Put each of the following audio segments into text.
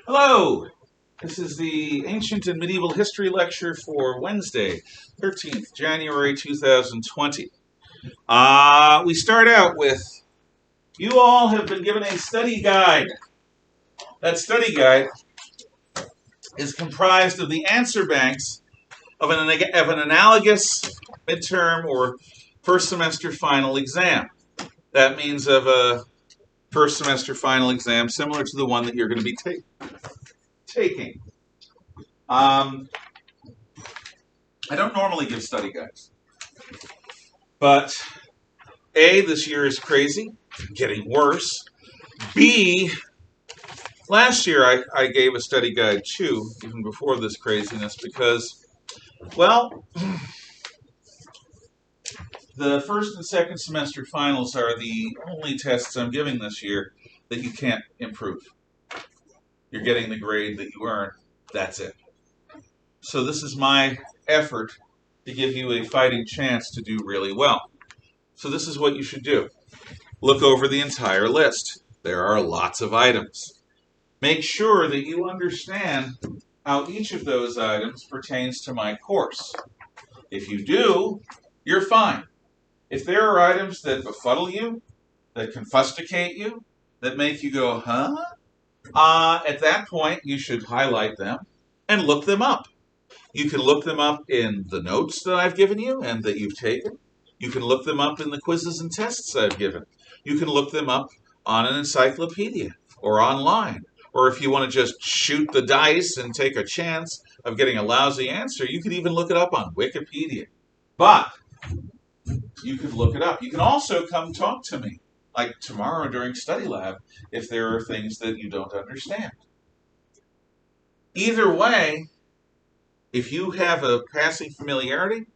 Hello! This is the Ancient and Medieval History Lecture for Wednesday, 13th January 2020. We start out with, you all have been given a study guide. That study guide is comprised of the answer banks of an analogous midterm or first semester final exam. That means of a first semester final exam similar to the one that you're going to be taking. I don't normally give study guides, but A, this year is crazy, getting worse. B, last year I gave a study guide too, even before this craziness, because, well, the first and second semester finals are the only tests I'm giving this year that you can't improve. You're getting the grade that you earn. That's it. So this is my effort to give you a fighting chance to do really well. So this is what you should do. Look over the entire list. There are lots of items. Make sure that you understand how each of those items pertains to my course. If you do, you're fine. If there are items that befuddle you, that confusticate you, that make you go, huh? At that point, you should highlight them and look them up. You can look them up in the notes that I've given you and that you've taken. You can look them up in the quizzes and tests I've given. You can look them up on an encyclopedia or online. Or if you want to just shoot the dice and take a chance of getting a lousy answer, you can even look it up on Wikipedia. But you can look it up. You can also come talk to me, like tomorrow during study lab, if there are things that you don't understand. Either way, if you have a passing familiarity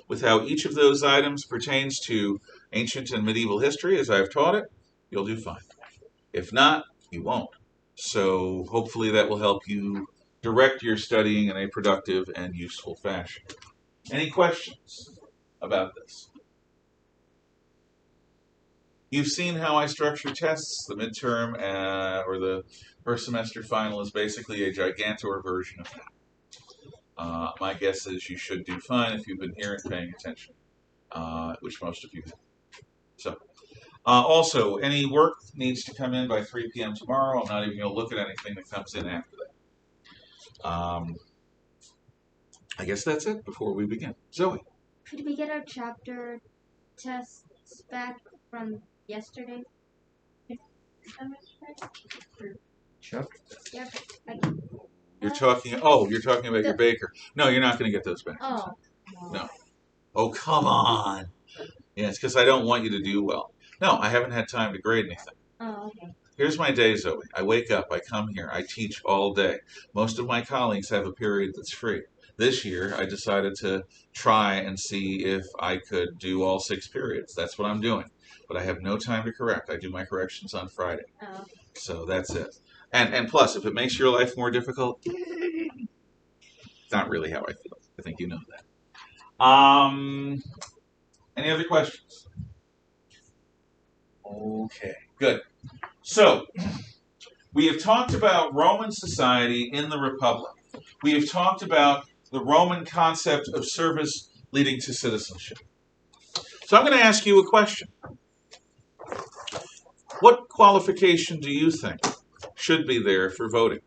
with how each of those items pertains to ancient and medieval history, as I've taught it, you'll do fine. If not, you won't. So hopefully that will help you direct your studying in a productive and useful fashion. Any questions about this? You've seen how I structure tests. The midterm or the first semester final is basically a gigantor version of that. My guess is you should do fine if you've been here and paying attention, which most of you have. So, also, any work needs to come in by 3 p.m. tomorrow. I'm not even going to look at anything that comes in after that. I guess that's it before we begin. Zoe. Could we get our chapter tests back from yesterday? Chapter tests? Yep. You're talking about your baker. No, you're not going to get those back. Oh. No. Oh, come on. Yeah, it's because I don't want you to do well. No, I haven't had time to grade anything. Oh, okay. Here's my day, Zoe. I wake up, I come here, I teach all day. Most of my colleagues have a period that's free. This year, I decided to try and see if I could do all 6 periods. That's what I'm doing. But I have no time to correct. I do my corrections on Friday. Oh, okay. So that's it. And plus, if it makes your life more difficult, it's not really how I feel. I think you know that. Any other questions? Okay, good. So, we have talked about Roman society in the Republic. We have talked about the Roman concept of service leading to citizenship. So I'm going to ask you a question. What qualification do you think should be there for voting?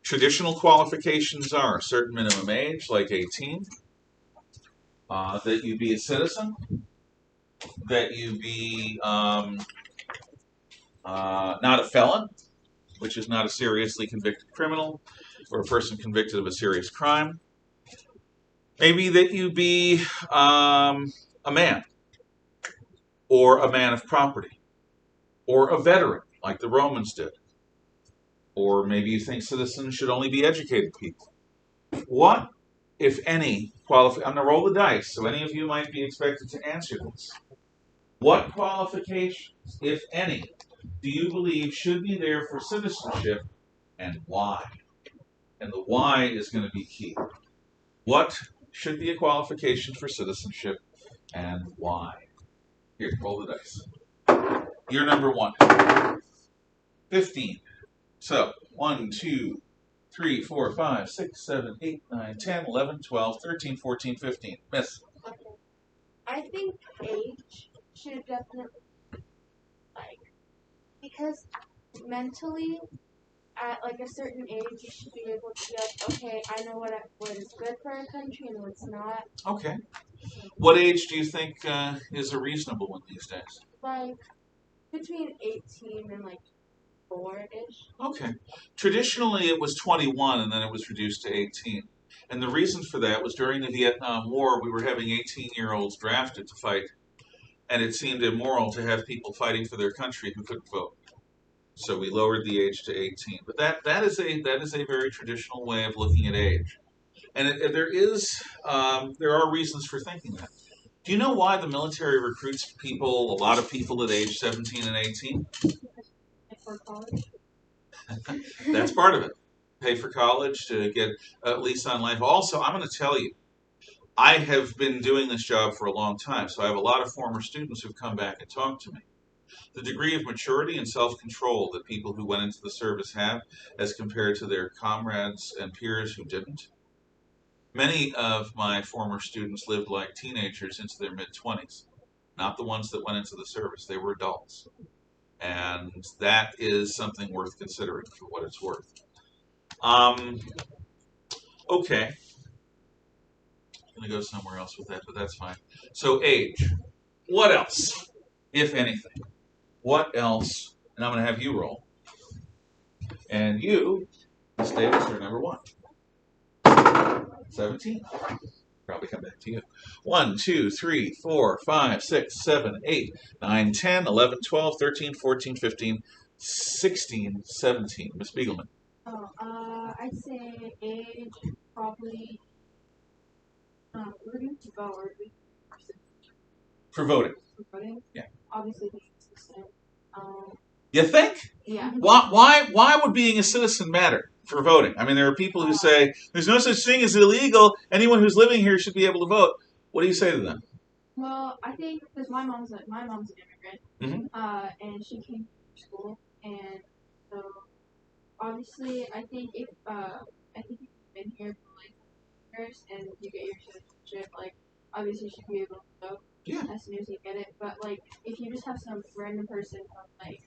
Traditional qualifications are a certain minimum age, like 18, that you be a citizen, that you be not a felon, which is not a seriously convicted criminal or a person convicted of a serious crime. Maybe that you be a man, or a man of property, or a veteran, like the Romans did. Or maybe you think citizens should only be educated people. What, if any, I'm going to roll the dice, so any of you might be expected to answer this. What qualifications, if any, do you believe should be there for citizenship, and why? And the why is going to be key. What should be a qualification for citizenship, and why? Here, roll the dice. You're number 1. 15. So, 1, 2, 3, 4, 5, 6, 7, 8, 9, 10, 11, 12, 13, 14, 15. Miss. Okay. I think age should definitely, like, because mentally, at like a certain age, you should be able to be like, okay, I know what is good for our country and what's not. Okay. What age do you think is a reasonable one these days? Like between 18 and like 4-ish. Okay. Traditionally, it was 21, and then it was reduced to 18. And the reason for that was during the Vietnam War, we were having 18-year-olds drafted to fight, and it seemed immoral to have people fighting for their country who couldn't vote. So we lowered the age to 18. But that is a very traditional way of looking at age, and there are reasons for thinking that. Do you know why the military recruits a lot of people at age 17 and 18? For college. That's part of it. Pay for college to get at least on life. Also, I'm going to tell you, I have been doing this job for a long time, so I have a lot of former students who've come back and talked to me. The degree of maturity and self-control that people who went into the service have as compared to their comrades and peers who didn't. Many of my former students lived like teenagers into their mid-20s, not the ones that went into the service. They were adults. And that is something worth considering for what it's worth. Okay. I'm going to go somewhere else with that, but that's fine. So age. What else, if anything? What else? And I'm going to have you roll. And you, Miss Davis, are number 1. 17. Probably come back to you. 1, 2, 3, 4, 5, 6, 7, 8, 9, 10, 11, 12, 13, 14, 15, 16, 17. Miss Beagleman. Oh, I'd say age probably we're going to vote or For voting. for voting. Yeah. Obviously, being a citizen. You think? Yeah. Why would being a citizen matter for voting? I mean, there are people who say there's no such thing as illegal. Anyone who's living here should be able to vote. What do you say to them? Well, I think because my mom's an immigrant, and she came to school, and so obviously, I think if you've been here for like years and you get your citizenship, like obviously you should be able to vote as soon as you get it. But like if you just have some random person from like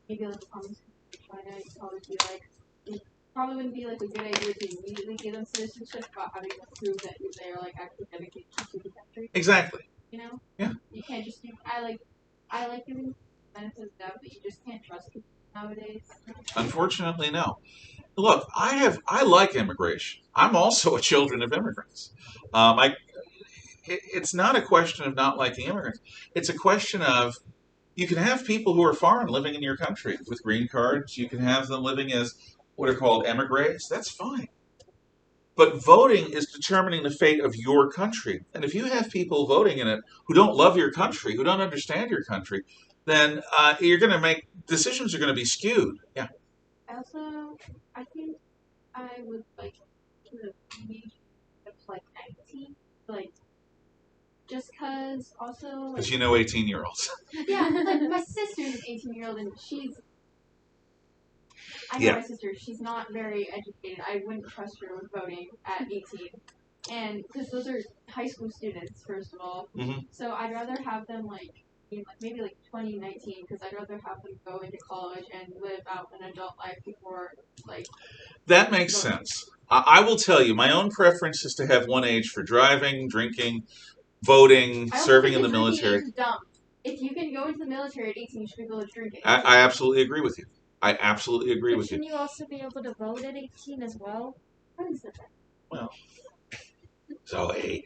maybe like a common China, you'd probably be like it probably wouldn't be like a good idea to immediately give them citizenship, but having to prove that they're like actually dedicated to the country. Exactly. You know? Yeah. You can't just do. I like giving benefits of doubt, but you just can't trust people nowadays. Unfortunately, no. Look, I like immigration. I'm also a children of immigrants. It's not a question of not liking immigrants. It's a question of you can have people who are foreign living in your country with green cards. You can have them living as what are called emigres. That's fine. But voting is determining the fate of your country. And if you have people voting in it who don't love your country, who don't understand your country, then you're going to make decisions are going to be skewed. Yeah. Also, I think I would like to age of like 19, like just cause also. Because you know 18-year-olds. Yeah, like my sister's an 18-year-old and I know my sister. She's not very educated. I wouldn't trust her with voting at 18. And because those are high school students, first of all. Mm-hmm. So I'd rather have them maybe like 2019, because I'd rather have them go into college and live out an adult life before like. That makes sense. I will tell you, my own preference is to have one age for driving, drinking, voting, serving in the military. Age is dumb. If you can go into the military at 18, you should be able to drink it. I absolutely agree with you. I absolutely agree with you. Shouldn't you also be able to vote at 18 as well? What is that? Well, Zoe,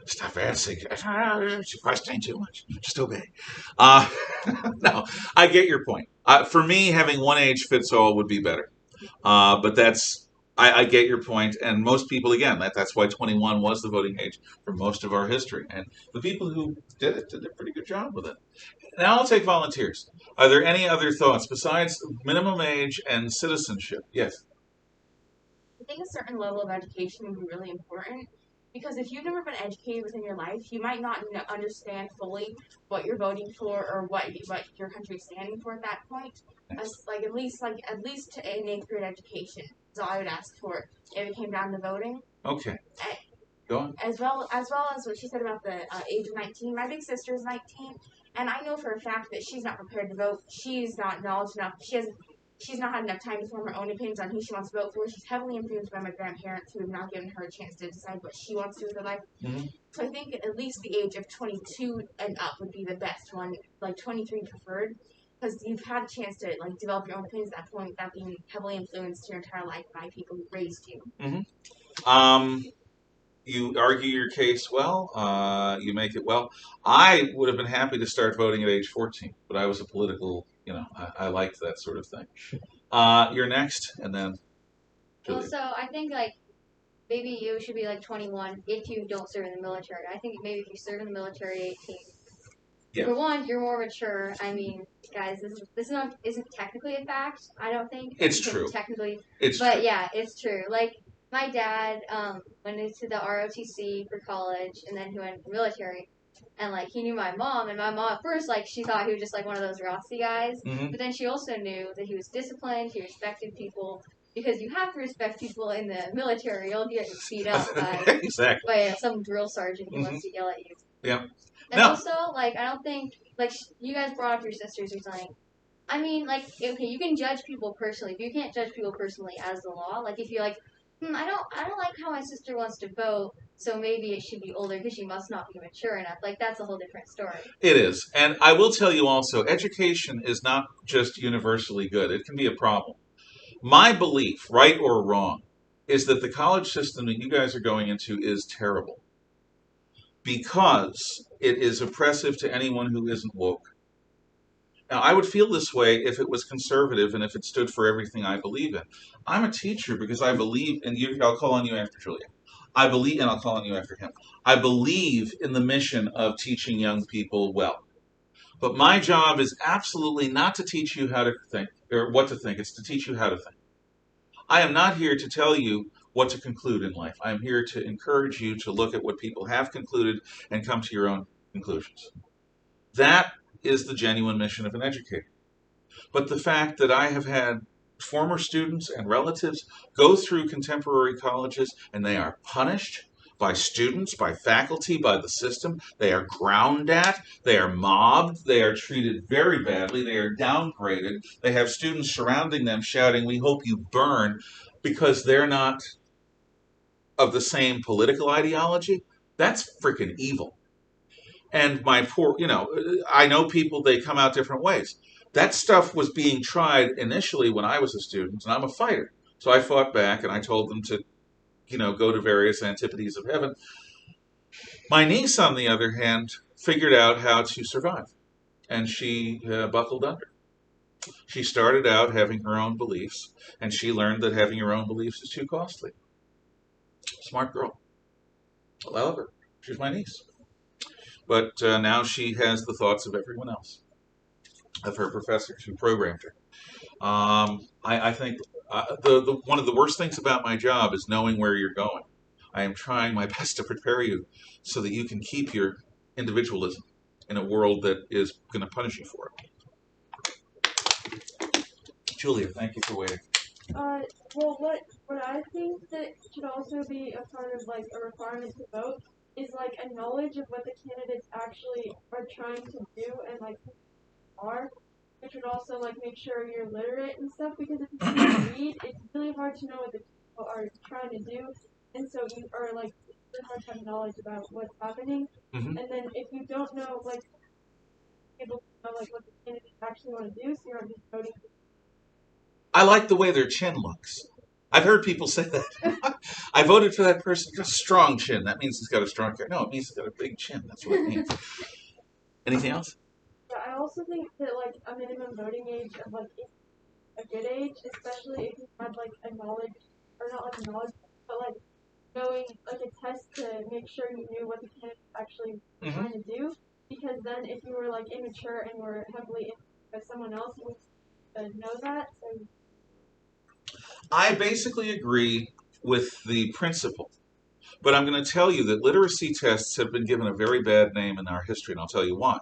stop asking. She's questioning too much. Just obey. No, I get your point. For me, having one age fits all would be better. But I get your point, and most people, again, that's why 21 was the voting age for most of our history. And the people who did it did a pretty good job with it. Now I'll take volunteers. Are there any other thoughts besides minimum age and citizenship? Yes. I think a certain level of education would be really important. Because if you've never been educated within your life, you might not understand fully what you're voting for or what your country's standing for at that point. As at least an 8th grade education is all I would ask for if it came down to voting. Okay. Go on. As well as what she said about the age of 19. My big sister is 19, and I know for a fact that she's not prepared to vote. She's not knowledgeable enough. She's not had enough time to form her own opinions on who she wants to vote for. She's heavily influenced by my grandparents, who have not given her a chance to decide what she wants to do with her life. Mm-hmm. So I think at least the age of 22 and up would be the best one, like 23 preferred, because you've had a chance to develop your own opinions at that point without being heavily influenced your entire life by people who raised you. Mm-hmm. You argue your case well. You make it well. I would have been happy to start voting at age 14, but I was a political, I liked that sort of thing. You're next, and then Julia. Well, so I think maybe you should be 21 if you don't serve in the military. I think maybe if you serve in the military at 18. Yeah. For one, you're more mature. I mean, guys, this isn't technically a fact. I don't think it's true. Technically, it's but true. Yeah, it's true. My dad went into the ROTC for college, and then he went into the military. And he knew my mom, and my mom at first she thought he was just one of those ROTC guys. Mm-hmm. But then she also knew that he was disciplined. He respected people. Because you have to respect people in the military, you'll get beat up exactly. by some drill sergeant who wants to yell at you. Yeah. And also, I don't think, you guys brought up your sisters or something. I mean, okay, you can judge people personally, but you can't judge people personally as the law. If you're I don't like how my sister wants to vote, so maybe it should be older because she must not be mature enough. That's a whole different story. It is. And I will tell you also, education is not just universally good. It can be a problem. My belief, right or wrong, is that the college system that you guys are going into is terrible because it is oppressive to anyone who isn't woke. Now, I would feel this way if it was conservative and if it stood for everything I believe in. I'm a teacher because I believe, and I'll call on you after Julia. I believe, and I'll call on you after him. I believe in the mission of teaching young people well. But my job is absolutely not to teach you how to think or what to think. It's to teach you how to think. I am not here to tell you what to conclude in life. I am here to encourage you to look at what people have concluded and come to your own conclusions. That is the genuine mission of an educator. But the fact that I have had former students and relatives go through contemporary colleges and they are punished by students, by faculty, by the system. They are ground at, they are mobbed, they are treated very badly, they are downgraded. They have students surrounding them shouting, "We hope you burn," because they're not of the same political ideology. That's freaking evil. And my poor, I know people, they come out different ways. That stuff was being tried initially when I was a student, and I'm a fighter. So I fought back and I told them to, go to various antipodes of heaven. My niece, on the other hand, figured out how to survive, and she buckled under. She started out having her own beliefs, and she learned that having her own beliefs is too costly. Smart girl. I love her. She's my niece. But now she has the thoughts of everyone else, of her professors who programmed her. I think one of the worst things about my job is knowing where you're going. I am trying my best to prepare you so that you can keep your individualism in a world that is going to punish you for it. Julia, thank you for waiting. Well, what I think that should also be a part of a requirement to vote is a knowledge of what the candidates actually are trying to do and are, which would also make sure you're literate and stuff, because if you can't read, it's really hard to know what the people are trying to do, and so you are really hard to have knowledge about what's happening. Mm-hmm. And then if you don't know able to know what the candidates actually want to do, so you're not just voting. I like the way their chin looks. I've heard people say that. I voted for that person. He's got a strong chin. That means he's got a strong character. No, it means he's got a big chin. That's what it means. Anything else? Yeah, I also think that a minimum voting age of a good age, especially if you had a knowledge, or not a knowledge, but knowing a test to make sure you knew what the candidates actually were trying to do. Because then if you were immature and were heavily influenced by someone else, you would know that. So I basically agree with the principle, But I'm going to tell you that literacy tests have been given a very bad name in our history, and I'll tell you why.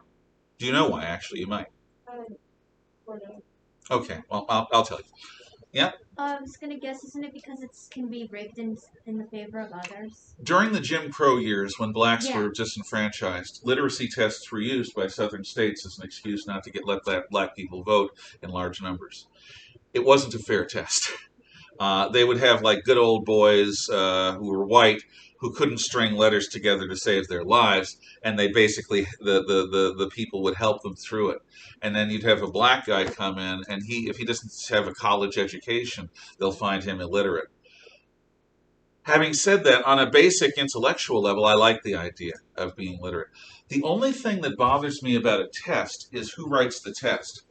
Do you know why, actually? You might. Okay, well, I'll tell you. Yeah? I was gonna guess, isn't it because it can be rigged in the favor of others? During the Jim Crow years, when blacks Yeah. were disenfranchised, literacy tests were used by southern states as an excuse not to let black people vote in large numbers. It wasn't a fair test. They would have like good old boys who were white who couldn't string letters together to save their lives, and they basically the people would help them through it. And then you'd have a black guy come in, and if he doesn't have a college education, they'll find him illiterate. Having said that, on a basic intellectual level, I like the idea of being literate. The only thing that bothers me about a test is who writes the test.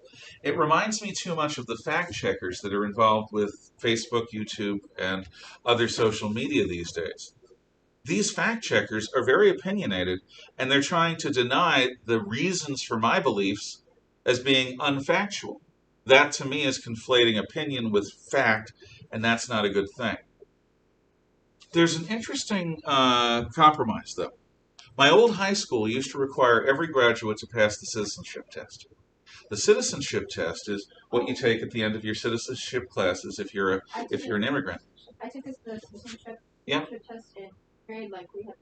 It reminds me too much of the fact checkers that are involved with Facebook, YouTube, and other social media these days. These fact checkers are very opinionated, and they're trying to deny the reasons for my beliefs as being unfactual. That, to me, is conflating opinion with fact, and that's not a good thing. There's an interesting compromise, though. My old high school used to require every graduate to pass the citizenship test. The citizenship test is what you take at the end of your citizenship classes if you're an immigrant. I took the citizenship Yeah. test in grade. Like we had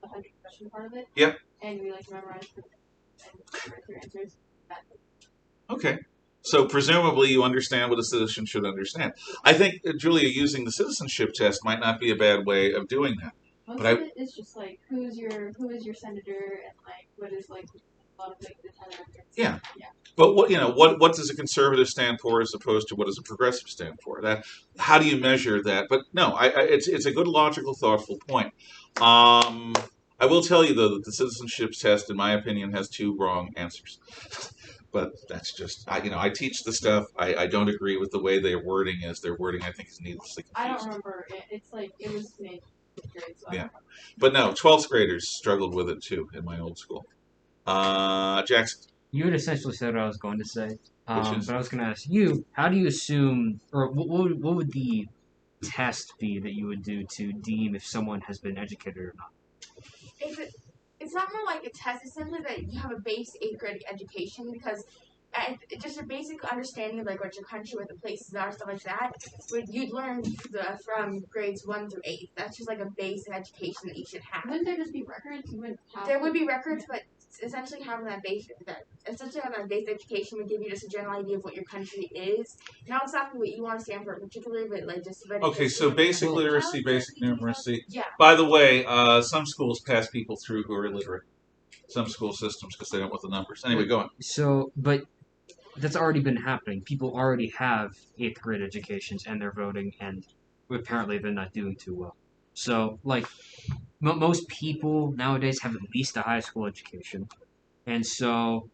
the 100-question part of it. Yeah. And we like memorized and write your answers. Okay. So presumably you understand what a citizen should understand. I think, Julia, using the citizenship test might not be a bad way of doing that. Most But of it is just like who is your senator and like what is like a lot of like the tenor. Yeah. Yeah. But what does a conservative stand for as opposed to what does a progressive stand for? That how do you measure that? But no, it's a good logical, thoughtful point. I will tell you though that the citizenship test, in my opinion, has two wrong answers. But that's just I teach the stuff. I don't agree with the way their wording is. Their wording I think is needlessly confused. I don't remember it. It's like it was made grade, so Yeah. But no, 12th graders struggled with it too in my old school. Jackson. You had essentially said what I was going to say. Which is? But I was going to ask you, how do you assume, or what would the test be that you would do to deem if someone has been educated or not? It's not more like a test. It's simply that you have a base 8th grade education because just a basic understanding of like what your country, what the places are, stuff like that. You'd learn from grades 1 through 8. That's just like a basic education that you should have. Wouldn't there just be records? You wouldn't have There would be records, but essentially having that base education would give you just a general idea of what your country is. Not exactly what you want to stand for particularly, but like just. Okay, so basic literacy, basic numeracy. Yeah. By the way, some schools pass people through who are illiterate. Some school systems because they don't want the numbers. Anyway, go on. So, but that's already been happening. People already have 8th grade educations and they're voting, and apparently they're not doing too well. So, like, most people nowadays have at least a high school education. And so,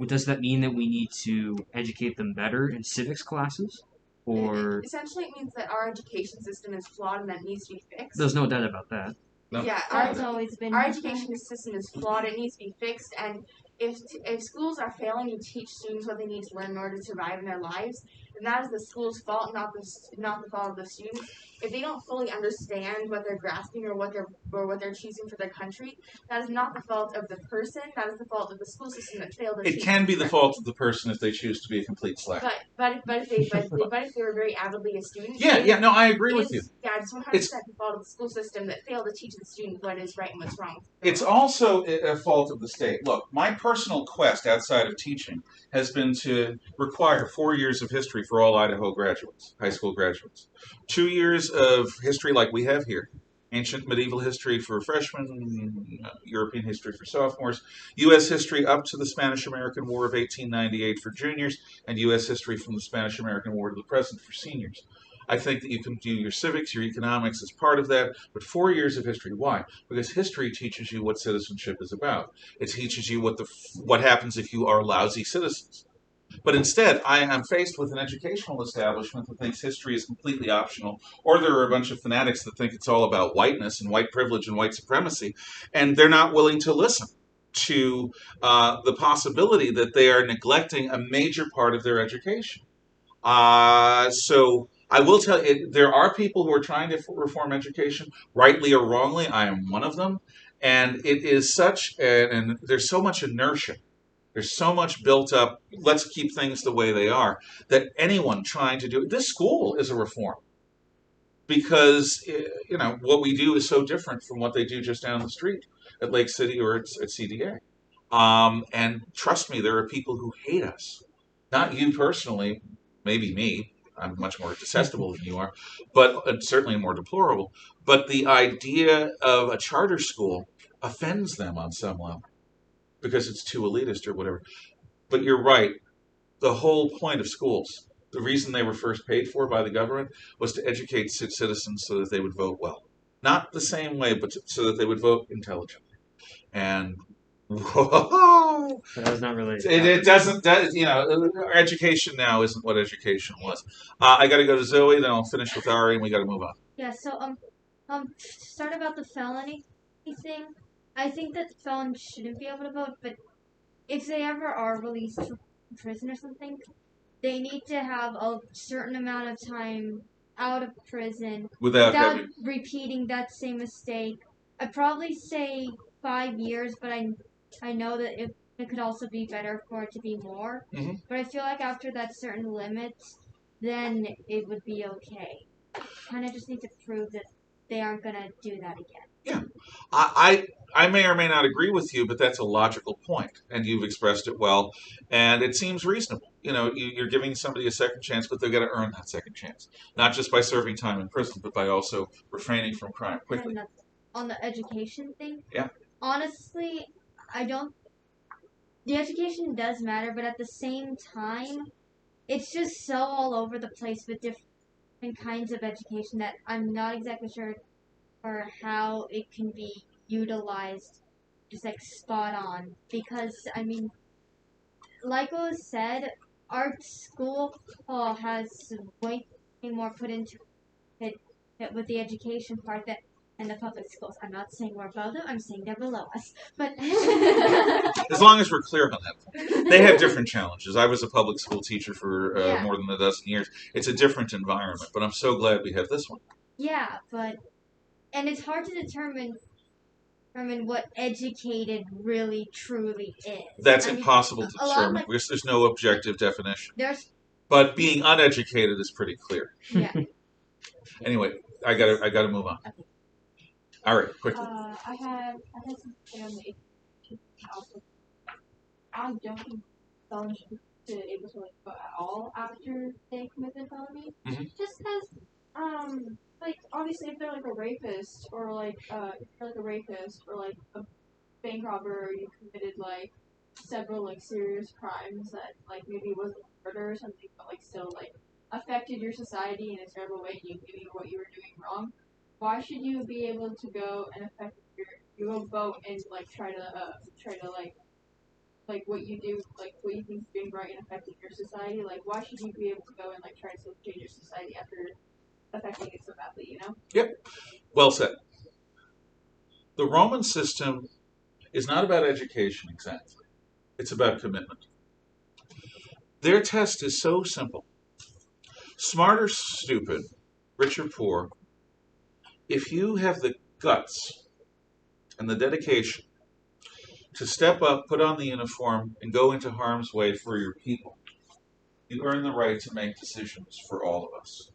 does that mean that we need to educate them better in civics classes? Or Essentially, it means that our education system is flawed and that needs to be fixed. there's no doubt about that. No. Yeah, That's always been our education system is flawed. It needs to be fixed, and if schools are failing to teach students what they need to learn in order to survive in their lives, then that is the school's fault, not the fault of the students. If they don't fully understand what they're grasping or what they're choosing for their country, that is not the fault of the person. That is the fault of the school system that failed to It teach can be the them. fault of the person if they choose to be a complete slack. But if they were very avidly a student, Yeah, no, I agree with you. Yeah, it's 100% the fault of the school system that failed to teach the student what is right and what's wrong. It's also a fault of the state. Look, my personal quest outside of teaching has been to require 4 years of history for all Idaho graduates, high school graduates. 2 years of history like we have here. Ancient medieval history for freshmen, European history for sophomores, U.S. history up to the Spanish-American War of 1898 for juniors, and U.S. history from the Spanish-American War to the present for seniors. I think that you can do your civics, your economics as part of that, but 4 years of history. Why? Because history teaches you what citizenship is about. It teaches you what happens if you are lousy citizens. But instead, I am faced with an educational establishment that thinks history is completely optional, or there are a bunch of fanatics that think it's all about whiteness and white privilege and white supremacy, and they're not willing to listen to the possibility that they are neglecting a major part of their education. So I will tell you, there are people who are trying to reform education, rightly or wrongly. I am one of them. And it is and there's so much inertia. There's so much built up, let's keep things the way they are, that anyone trying to do it, this school is a reform. Because, what we do is so different from what they do just down the street at Lake City or at CDA. And trust me, there are people who hate us. Not you personally, maybe me. I'm much more detestable than you are, but certainly more deplorable. But the idea of a charter school offends them on some level because it's too elitist or whatever. But you're right. The whole point of schools, the reason they were first paid for by the government, was to educate citizens so that they would vote well. Not the same way, but so that they would vote intelligently. And whoa, But that was not really. it doesn't. Education now isn't what education was. I got to go to Zoe, then I'll finish with Ari, and we got to move on. Yeah, so start about the felony thing. I think that felons shouldn't be able to vote, but if they ever are released from prison or something, they need to have a certain amount of time out of prison Without repeating that same mistake. I'd probably say 5 years, but I know that it could also be better for it to be more. Mm-hmm. But I feel like after that certain limit, then it would be okay. Kind of just need to prove that they aren't gonna do that again. Yeah, I may or may not agree with you, but that's a logical point, and you've expressed it well, and it seems reasonable. You're giving somebody a second chance, but they've got to earn that second chance, not just by serving time in prison, but by also refraining from crime quickly. And on the education thing, Yeah. Honestly, I don't. The education does matter, but at the same time, it's just so all over the place with different kinds of education that I'm not exactly sure or how it can be utilized just like spot on. Because I mean, like what was said, our school has way more put into it with the education part that and the public schools. I'm not saying we're above them. I'm saying they're below us. But as long as we're clear on that, they have different challenges. I was a public school teacher for more than a dozen years. It's a different environment, but I'm so glad we have this one. Yeah, and it's hard to determine what educated really truly is. That's impossible to determine because there's no objective definition. But being uneducated is pretty clear. Yeah. Anyway, I gotta move on. Okay. All right, quickly. I had something on the also. I don't think felons should be able to vote at all after they commit the felony. Mm-hmm. Just because, obviously if they're like a rapist or a bank robber, or you committed like several like serious crimes that like maybe wasn't murder or something, but like still like affected your society in a terrible way, and you knew what you were doing wrong. Why should you be able to go and affect you go vote and like try to what you do, like what you think is being right and affecting your society? Like why should you be able to go and like try to change your society after affecting it so badly, Yep. Well said. The Roman system is not about education exactly. It's about commitment. Their test is so simple. Smart or stupid, rich or poor, if you have the guts and the dedication to step up, put on the uniform, and go into harm's way for your people, you earn the right to make decisions for all of us.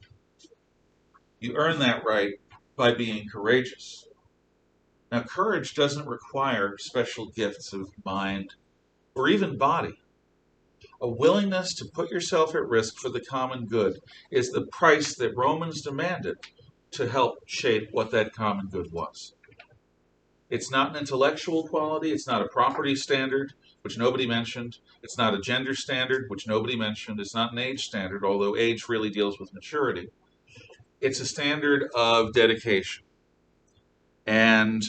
You earn that right by being courageous. Now, courage doesn't require special gifts of mind or even body. A willingness to put yourself at risk for the common good is the price that Romans demanded to help shape what that common good was. It's not an intellectual quality. It's not a property standard, which nobody mentioned. It's not a gender standard, which nobody mentioned. It's not an age standard, although age really deals with maturity. It's a standard of dedication. And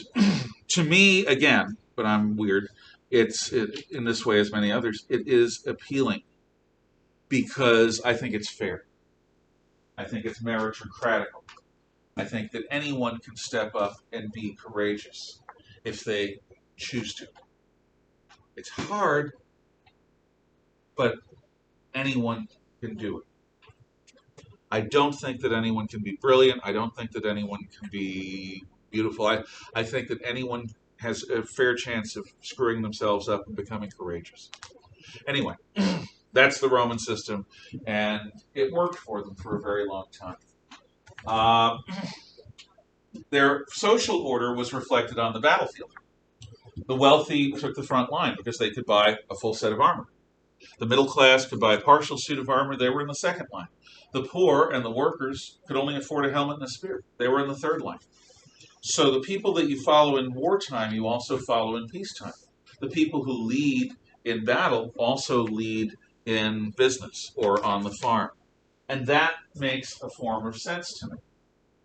to me, again, but I'm weird, in this way as many others, it is appealing because I think it's fair. I think it's meritocratical. I think that anyone can step up and be courageous if they choose to. It's hard, but anyone can do it. I don't think that anyone can be brilliant. I don't think that anyone can be beautiful. I think that anyone has a fair chance of screwing themselves up and becoming courageous. Anyway, that's the Roman system, and it worked for them for a very long time. Their social order was reflected on the battlefield. The wealthy took the front line because they could buy a full set of armor. The middle class could buy a partial suit of armor. They were in the second line. The poor and the workers could only afford a helmet and a spear. They were in the third line. So the people that you follow in wartime, you also follow in peacetime. The people who lead in battle also lead in business or on the farm. And that makes a form of sense to me.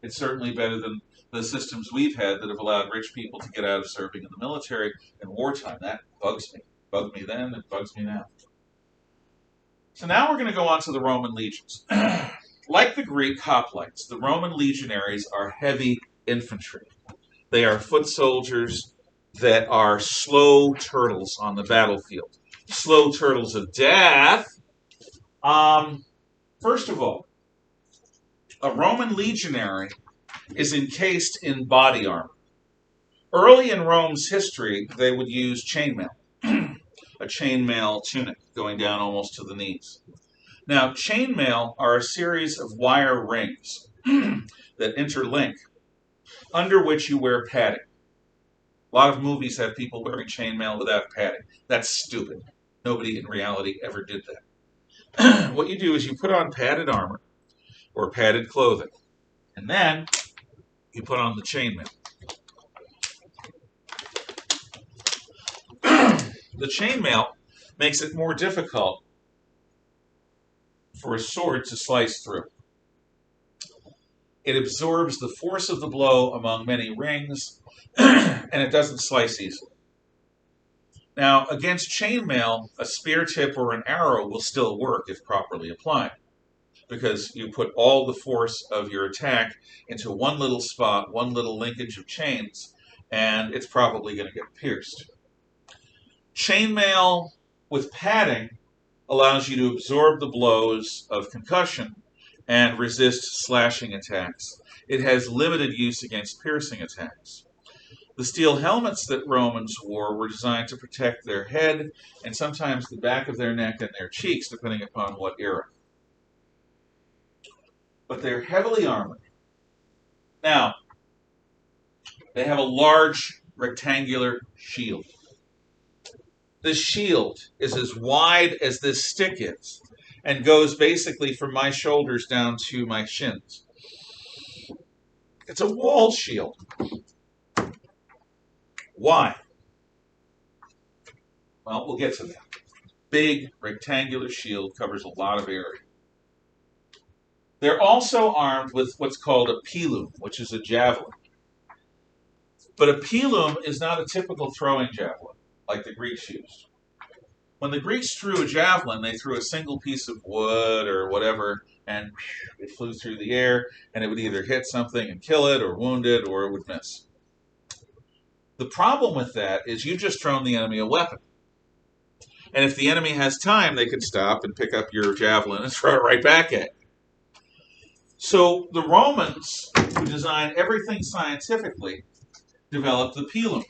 It's certainly better than the systems we've had that have allowed rich people to get out of serving in the military in wartime. That bugs me. Bugged me then, it bugs me now. So now we're going to go on to the Roman legions. Like the Greek hoplites, the Roman legionaries are heavy infantry. They are foot soldiers that are slow turtles on the battlefield. Slow turtles of death. First of all, a Roman legionary is encased in body armor. Early in Rome's history, they would use chainmail, a chainmail tunic going down almost to the knees. Now, chainmail are a series of wire rings that interlink, under which you wear padding. A lot of movies have people wearing chainmail without padding. That's stupid. Nobody in reality ever did that. What you do is you put on padded armor or padded clothing, and then you put on the chainmail. The chainmail makes it more difficult for a sword to slice through. It absorbs the force of the blow among many rings, and it doesn't slice easily. Now, against chainmail, a spear tip or an arrow will still work if properly applied, because you put all the force of your attack into one little spot, one little linkage of chains, and it's probably going to get pierced. Chainmail with padding allows you to absorb the blows of concussion and resist slashing attacks. It has limited use against piercing attacks. The steel helmets that Romans wore were designed to protect their head and sometimes the back of their neck and their cheeks, depending upon what era. But they're heavily armored. Now, they have a large rectangular shield. This shield is as wide as this stick is and goes basically from my shoulders down to my shins. It's a wall shield. Why? Well, we'll get to that. Big rectangular shield covers a lot of area. They're also armed with what's called a Peelum, which is a javelin. But a Peelum is not a typical throwing javelin like the Greeks used. When the Greeks threw a javelin, they threw a single piece of wood or whatever, and it flew through the air, and it would either hit something and kill it, or wound it, or it would miss. The problem with that is you've just thrown the enemy a weapon. And if the enemy has time, they could stop and pick up your javelin and throw it right back at you. So the Romans, who designed everything scientifically, developed the Peelum.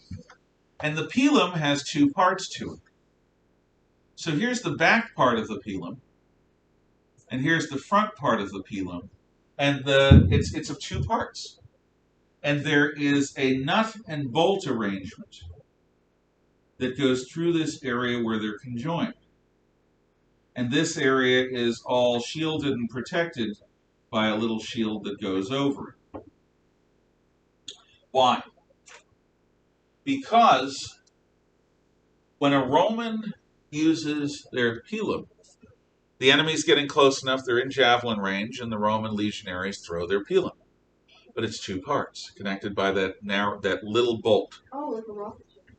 And the Peelum has two parts to it. So here's the back part of the Peelum, and here's the front part of the Peelum, and it's of two parts. And there is a nut and bolt arrangement that goes through this area where they're conjoined. And this area is all shielded and protected by a little shield that goes over it. Why? Because when a Roman uses their Peelum, the enemy's getting close enough, they're in javelin range, and the Roman legionaries throw their Peelum. But it's two parts, connected by that little bolt. Oh, like a rocket ship.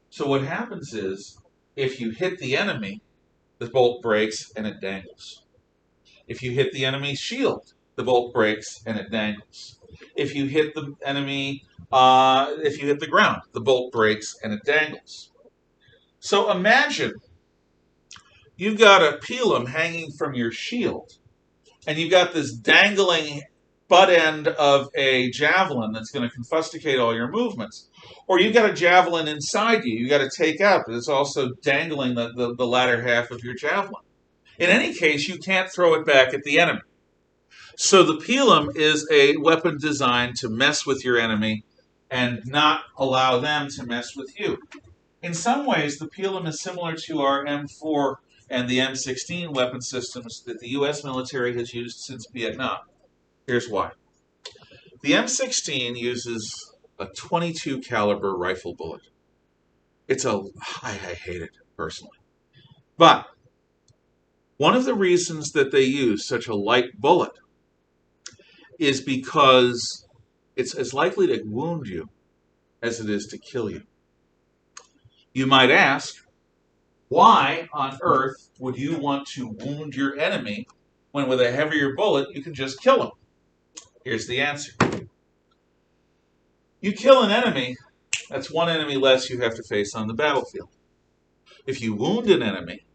So what happens is, if you hit the enemy, the bolt breaks and it dangles. If you hit the enemy's shield, the bolt breaks and it dangles. If you hit the enemy, if you hit the ground, the bolt breaks and it dangles. So imagine you've got a Peelum hanging from your shield, and you've got this dangling butt end of a javelin that's going to confuscate all your movements. Or you've got a javelin inside you, you've got to take out, but it's also dangling the latter half of your javelin. In any case, you can't throw it back at the enemy. So the Peelum is a weapon designed to mess with your enemy and not allow them to mess with you. In some ways, the Peelum is similar to our M4 and the M16 weapon systems that the U.S. military has used since Vietnam. Here's why. The M16 uses a 22 caliber rifle bullet. I hate it personally. But one of the reasons that they use such a light bullet is because it's as likely to wound you as it is to kill you. You might ask, why on earth would you want to wound your enemy when with a heavier bullet you can just kill him? Here's the answer. You kill an enemy, that's one enemy less you have to face on the battlefield. If you wound an enemy,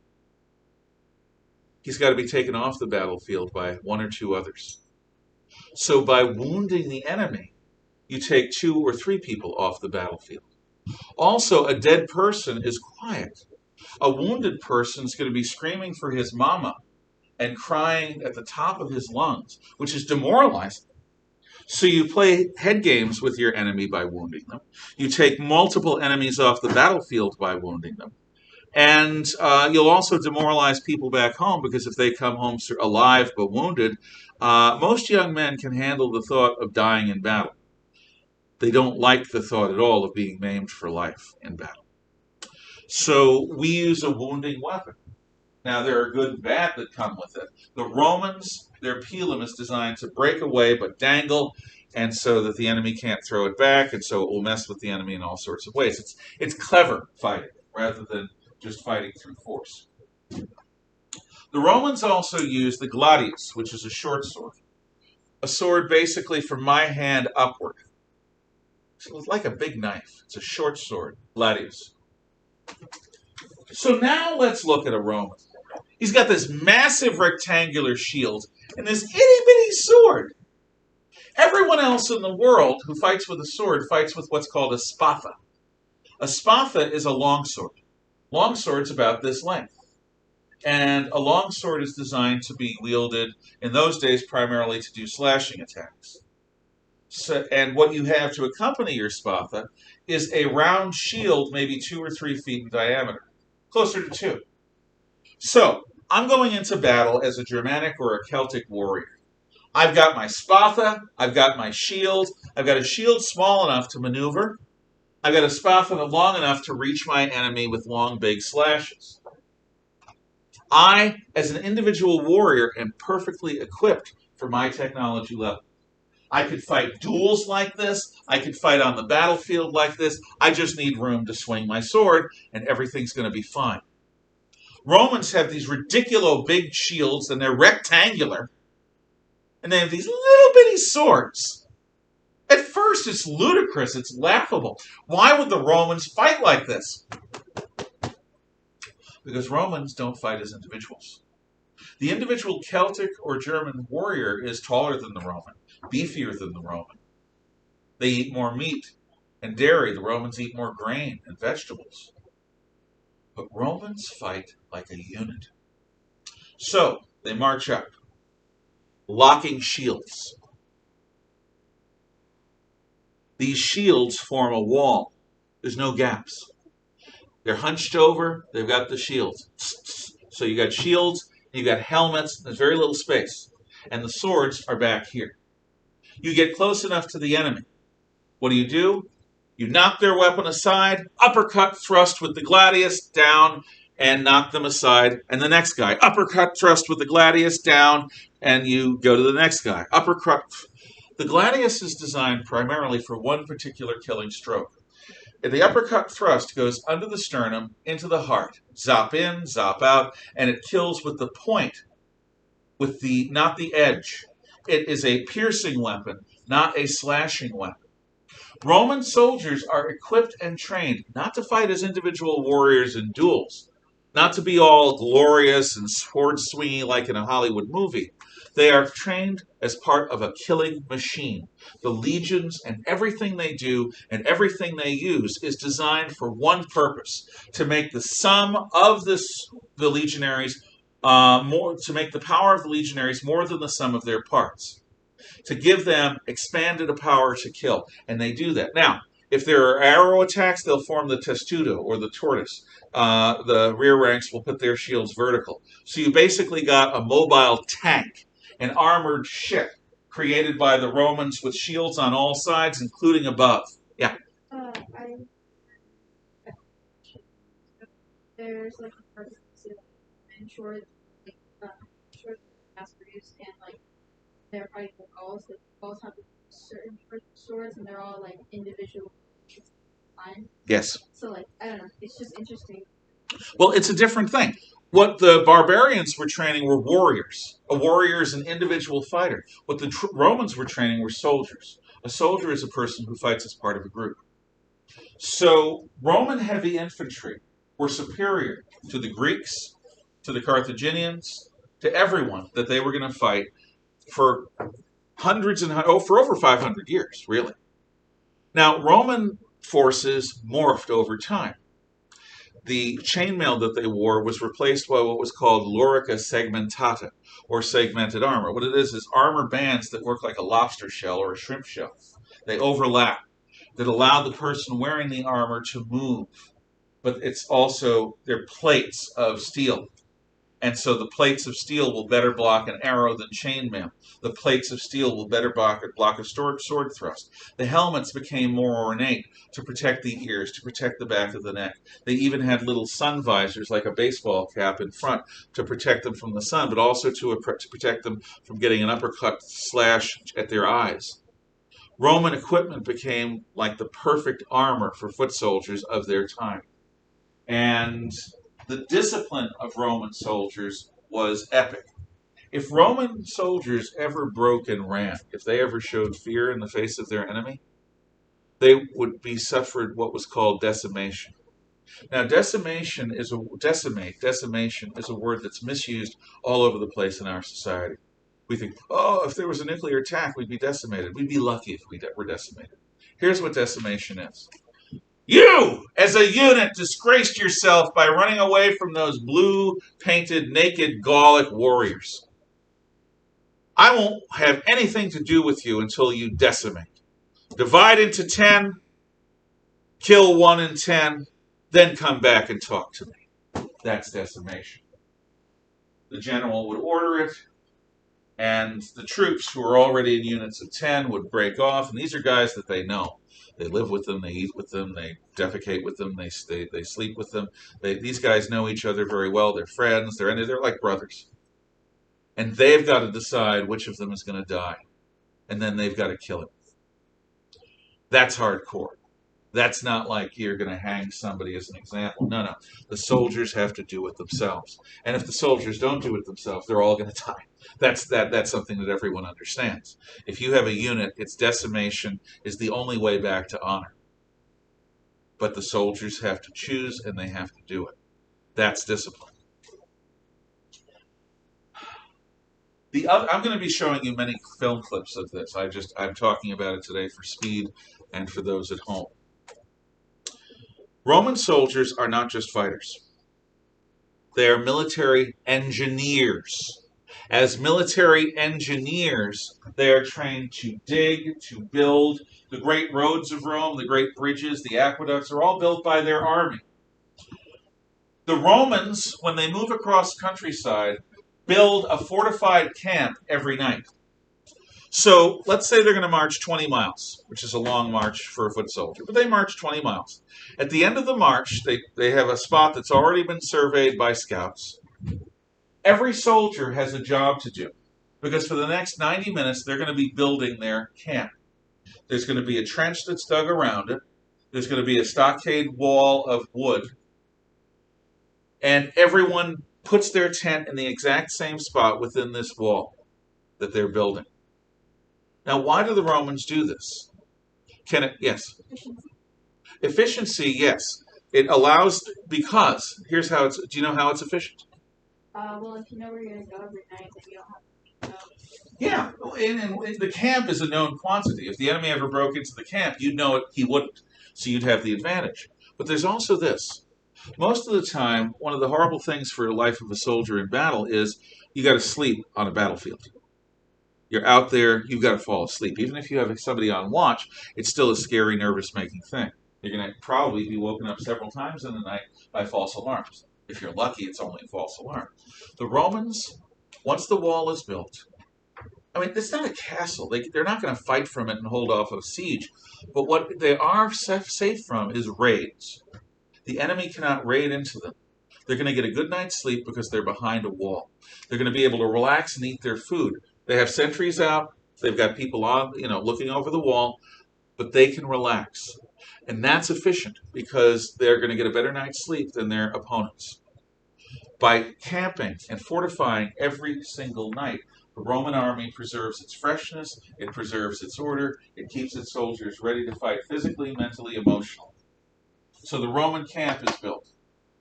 he's got to be taken off the battlefield by one or two others. So by wounding the enemy, you take 2 or 3 people off the battlefield. Also, a dead person is quiet. A wounded person is going to be screaming for his mama and crying at the top of his lungs, which is demoralizing. So you play head games with your enemy by wounding them. You take multiple enemies off the battlefield by wounding them. And you'll also demoralize people back home, because if they come home alive but wounded, most young men can handle the thought of dying in battle. They don't like the thought at all of being maimed for life in battle. So we use a wounding weapon. Now, there are good and bad that come with it. The Romans, their Peelum is designed to break away but dangle, and so that the enemy can't throw it back, and so it will mess with the enemy in all sorts of ways. It's clever fighting rather than just fighting through force. The Romans also used the Gladius, which is a short sword. A sword basically from my hand upward. It's like a big knife. It's a short sword, Gladius. So now let's look at a Roman. He's got this massive rectangular shield and this itty-bitty sword. Everyone else in the world who fights with a sword fights with what's called a spatha. A spatha is a longsword. Longsword's about this length. And a longsword is designed to be wielded, in those days, primarily to do slashing attacks. So, and what you have to accompany your spatha is a round shield, maybe 2 or 3 feet in diameter, closer to 2. So, I'm going into battle as a Germanic or a Celtic warrior. I've got my spatha, I've got my shield, I've got a shield small enough to maneuver, I've got a spatha long enough to reach my enemy with long, big slashes. I, as an individual warrior, am perfectly equipped for my technology level. I could fight duels like this. I could fight on the battlefield like this. I just need room to swing my sword, and everything's going to be fine. Romans have these ridiculous big shields, and they're rectangular, and they have these little bitty swords. At first, it's ludicrous. It's laughable. Why would the Romans fight like this? Because Romans don't fight as individuals. The individual Celtic or German warrior is taller than the Roman, beefier than the Roman. They eat more meat and dairy. The Romans eat more grain and vegetables. But Romans fight like a unit. So they march up, locking shields. These shields form a wall. There's no gaps. They're hunched over. They've got the shields. So you got shields, you got helmets. There's very little space. And the swords are back here. You get close enough to the enemy. What do? You knock their weapon aside, uppercut thrust with the gladius, down, and knock them aside. And the next guy, uppercut thrust with the gladius, down, and you go to the next guy. Uppercut. The gladius is designed primarily for one particular killing stroke. The uppercut thrust goes under the sternum, into the heart. Zop in, zop out, and it kills with the point, not the edge. It is a piercing weapon, not a slashing weapon. Roman soldiers are equipped and trained not to fight as individual warriors in duels, not to be all glorious and sword swingy like in a Hollywood movie. They are trained as part of a killing machine. The legions and everything they do and everything they use is designed for one purpose: to make the sum of the legionaries more, to make the power of the legionaries more than the sum of their parts, to give them expanded power to kill, and they do that. Now, if there are arrow attacks, they'll form the testudo or the tortoise. The rear ranks will put their shields vertical. So you basically got a mobile tank, an armored ship created by the Romans with shields on all sides, including above. Yeah. There's like a part of and short, like, short Asperger's and like they're fighting the Gauls. The Gauls have certain swords and they're all like individual fine. Yes. So like I don't know, it's just interesting. Well, it's a different thing. What the barbarians were training were warriors. A warrior is an individual fighter. What the Romans were training were soldiers. A soldier is a person who fights as part of a group. So Roman heavy infantry were superior to the Greeks, to the Carthaginians, to everyone that they were going to fight for for over 500 years, really. Now, Roman forces morphed over time. The chainmail that they wore was replaced by what was called lorica segmentata, or segmented armor. What it is armor bands that work like a lobster shell or a shrimp shell. They overlap, that allow the person wearing the armor to move. But it's also, they're plates of steel. And so the plates of steel will better block an arrow than chainmail. The plates of steel will better block a sword thrust. The helmets became more ornate to protect the ears, to protect the back of the neck. They even had little sun visors like a baseball cap in front to protect them from the sun, but also to protect them from getting an uppercut slash at their eyes. Roman equipment became like the perfect armor for foot soldiers of their time. And the discipline of Roman soldiers was epic. If Roman soldiers ever broke and ran, if they ever showed fear in the face of their enemy, they would be suffered what was called decimation. Now, decimation is a word that's misused all over the place in our society. We think, oh, if there was a nuclear attack, we'd be decimated. We'd be lucky if we were decimated. Here's what decimation is. You, as a unit, disgraced yourself by running away from those blue-painted, naked Gallic warriors. I won't have anything to do with you until you decimate. Divide into 10, kill 1 in 10, then come back and talk to me. That's decimation. The general would order it, and the troops, who are already in units of 10, would break off, and these are guys that they know. They live with them, they eat with them, they defecate with them, they sleep with them. These guys know each other very well. They're friends. They're like brothers. And they've got to decide which of them is going to die. And then they've got to kill him. That's hardcore. That's not like you're going to hang somebody as an example. No. The soldiers have to do it themselves. And if the soldiers don't do it themselves, they're all going to die. That's something that everyone understands. If you have a unit, its decimation is the only way back to honor. But the soldiers have to choose, and they have to do it. That's discipline. I'm going to be showing you many film clips of this. I'm talking about it today for speed and for those at home. Roman soldiers are not just fighters. They are military engineers. As military engineers, they are trained to dig, to build. The great roads of Rome, the great bridges, the aqueducts are all built by their army. The Romans, when they move across the countryside, build a fortified camp every night. So let's say they're going to march 20 miles, which is a long march for a foot soldier, but they march 20 miles. At the end of the march, they have a spot that's already been surveyed by scouts. Every soldier has a job to do, because for the next 90 minutes, they're going to be building their camp. There's going to be a trench that's dug around it. There's going to be a stockade wall of wood. And everyone puts their tent in the exact same spot within this wall that they're building. Now, why do the Romans do this? Yes. Efficiency, yes. It allows, because, here's how it's, do you know how it's efficient? Well, if you know where you're gonna go every night, then you don't have to go. Yeah, and the camp is a known quantity. If the enemy ever broke into the camp, you'd know it, he wouldn't. So you'd have the advantage. But there's also this. Most of the time, one of the horrible things for the life of a soldier in battle is you got to sleep on a battlefield. You're out there, you've got to fall asleep. Even if you have somebody on watch, it's still a scary, nervous-making thing. You're going to probably be woken up several times in the night by false alarms. If you're lucky, it's only a false alarm. The Romans, once the wall is built, I mean, it's not a castle. They're not going to fight from it and hold off a siege. But what they are safe from is raids. The enemy cannot raid into them. They're going to get a good night's sleep because they're behind a wall. They're going to be able to relax and eat their food. They have sentries out. They've got people on, looking over the wall, but they can relax. And that's efficient because they're going to get a better night's sleep than their opponents. By camping and fortifying every single night, the Roman army preserves its freshness, it preserves its order, it keeps its soldiers ready to fight physically, mentally, emotionally. So the Roman camp is built.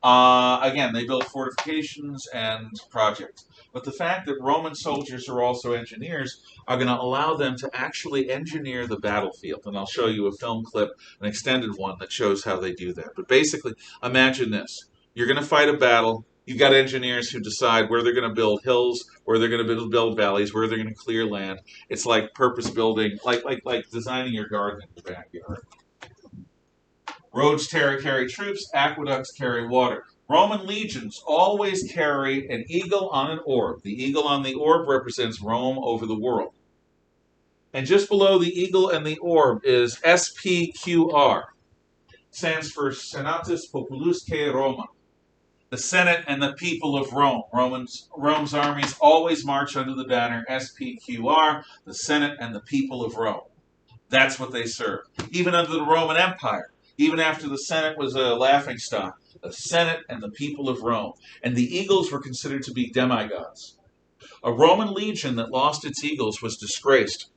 Again, they built fortifications and projects. But the fact that Roman soldiers are also engineers are going to allow them to actually engineer the battlefield. And I'll show you a film clip, an extended one, that shows how they do that. But basically, imagine this. You're going to fight a battle. You've got engineers who decide where they're going to build hills, where they're going to build valleys, where they're going to clear land. It's like purpose building, like designing your garden in your backyard. Roads carry troops, aqueducts carry water. Roman legions always carry an eagle on an orb. The eagle on the orb represents Rome over the world. And just below the eagle and the orb is SPQR. Stands for Senatus Populusque Roma. The Senate and the people of Rome. Rome's armies always march under the banner SPQR, the Senate and the people of Rome. That's what they serve. Even under the Roman Empire. Even after the Senate was a laughingstock, the Senate and the people of Rome. And the eagles were considered to be demigods. A Roman legion that lost its eagles was disgraced.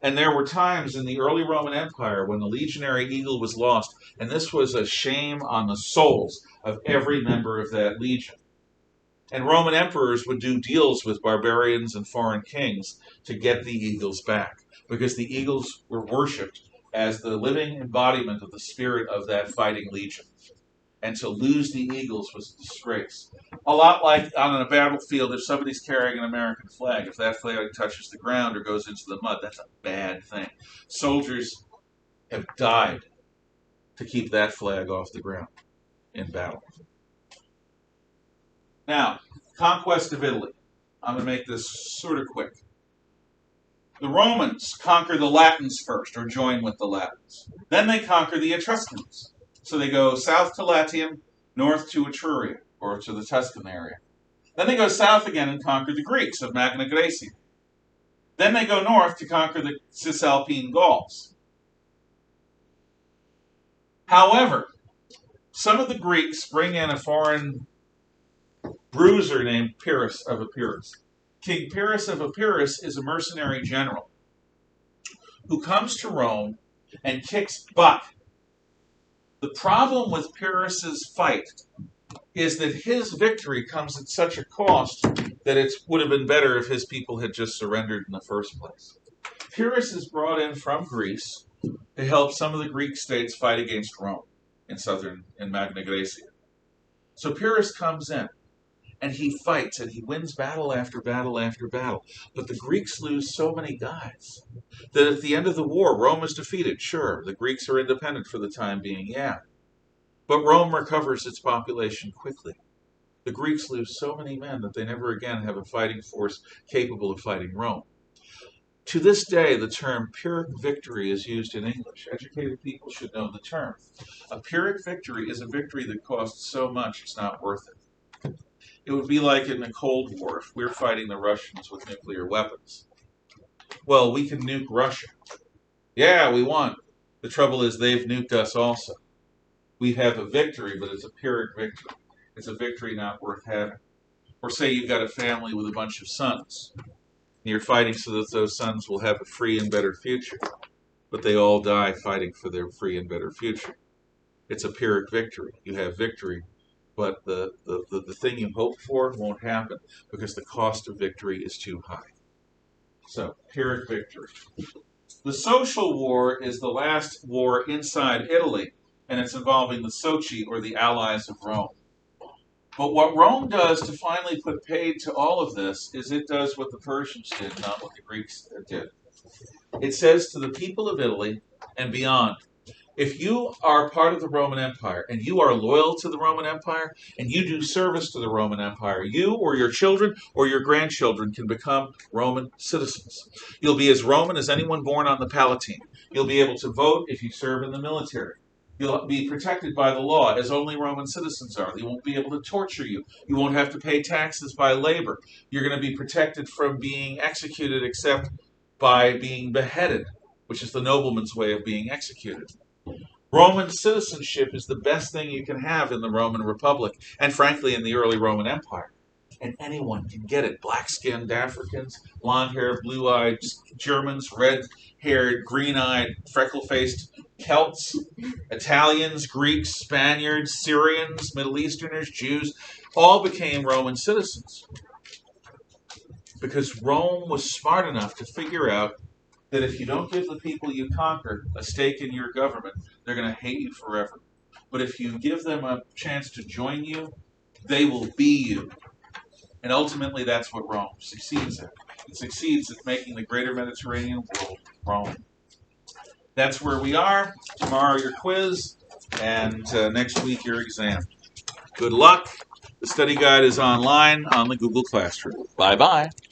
And there were times in the early Roman Empire when the legionary eagle was lost, and this was a shame on the souls of every member of that legion. And Roman emperors would do deals with barbarians and foreign kings to get the eagles back, because the eagles were worshipped as the living embodiment of the spirit of that fighting legion. And to lose the eagles was a disgrace. A lot like on a battlefield, if somebody's carrying an American flag, if that flag touches the ground or goes into the mud, that's a bad thing. Soldiers have died to keep that flag off the ground in battle. Now, conquest of Italy. I'm going to make this sort of quick. The Romans conquer the Latins first, or join with the Latins. Then they conquer the Etruscans. So they go south to Latium, north to Etruria, or to the Tuscan area. Then they go south again and conquer the Greeks of Magna Graecia. Then they go north to conquer the Cisalpine Gauls. However, some of the Greeks bring in a foreign bruiser named Pyrrhus of Epirus. King Pyrrhus of Epirus is a mercenary general who comes to Rome and kicks butt. The problem with Pyrrhus's fight is that his victory comes at such a cost that it would have been better if his people had just surrendered in the first place. Pyrrhus is brought in from Greece to help some of the Greek states fight against Rome in Magna Graecia. So Pyrrhus comes in, and he fights, and he wins battle after battle after battle. But the Greeks lose so many guys that at the end of the war, Rome is defeated. Sure, the Greeks are independent for the time being, yeah. But Rome recovers its population quickly. The Greeks lose so many men that they never again have a fighting force capable of fighting Rome. To this day, the term Pyrrhic Victory is used in English. Educated people should know the term. A Pyrrhic victory is a victory that costs so much it's not worth it. It would be like in the Cold War if we're fighting the Russians with nuclear weapons. Well, we can nuke Russia. Yeah, we won. The trouble is they've nuked us also. We have a victory, but it's a Pyrrhic victory. It's a victory not worth having. Or say you've got a family with a bunch of sons. And you're fighting so that those sons will have a free and better future. But they all die fighting for their free and better future. It's a Pyrrhic victory. You have victory, but the thing you hope for won't happen because the cost of victory is too high. So, Pyrrhic victory. The social war is the last war inside Italy, and it's involving the Soci, or the allies of Rome. But what Rome does to finally put paid to all of this is it does what the Persians did, not what the Greeks did. It says to the people of Italy and beyond, if you are part of the Roman Empire and you are loyal to the Roman Empire and you do service to the Roman Empire, you or your children or your grandchildren can become Roman citizens. You'll be as Roman as anyone born on the Palatine. You'll be able to vote if you serve in the military. You'll be protected by the law as only Roman citizens are. They won't be able to torture you. You won't have to pay taxes by labor. You're going to be protected from being executed except by being beheaded, which is the nobleman's way of being executed. Roman citizenship is the best thing you can have in the Roman Republic, and frankly in the early Roman Empire. And anyone can get it. Black-skinned Africans, blonde-haired, blue-eyed Germans, red-haired, green-eyed, freckle-faced Celts, Italians, Greeks, Spaniards, Syrians, Middle Easterners, Jews, all became Roman citizens. Because Rome was smart enough to figure out that if you don't give the people you conquer a stake in your government, they're going to hate you forever. But if you give them a chance to join you, they will be you. And ultimately, that's what Rome succeeds at. It succeeds at making the greater Mediterranean world Rome. That's where we are. Tomorrow, your quiz, and next week, your exam. Good luck. The study guide is online on the Google Classroom. Bye-bye.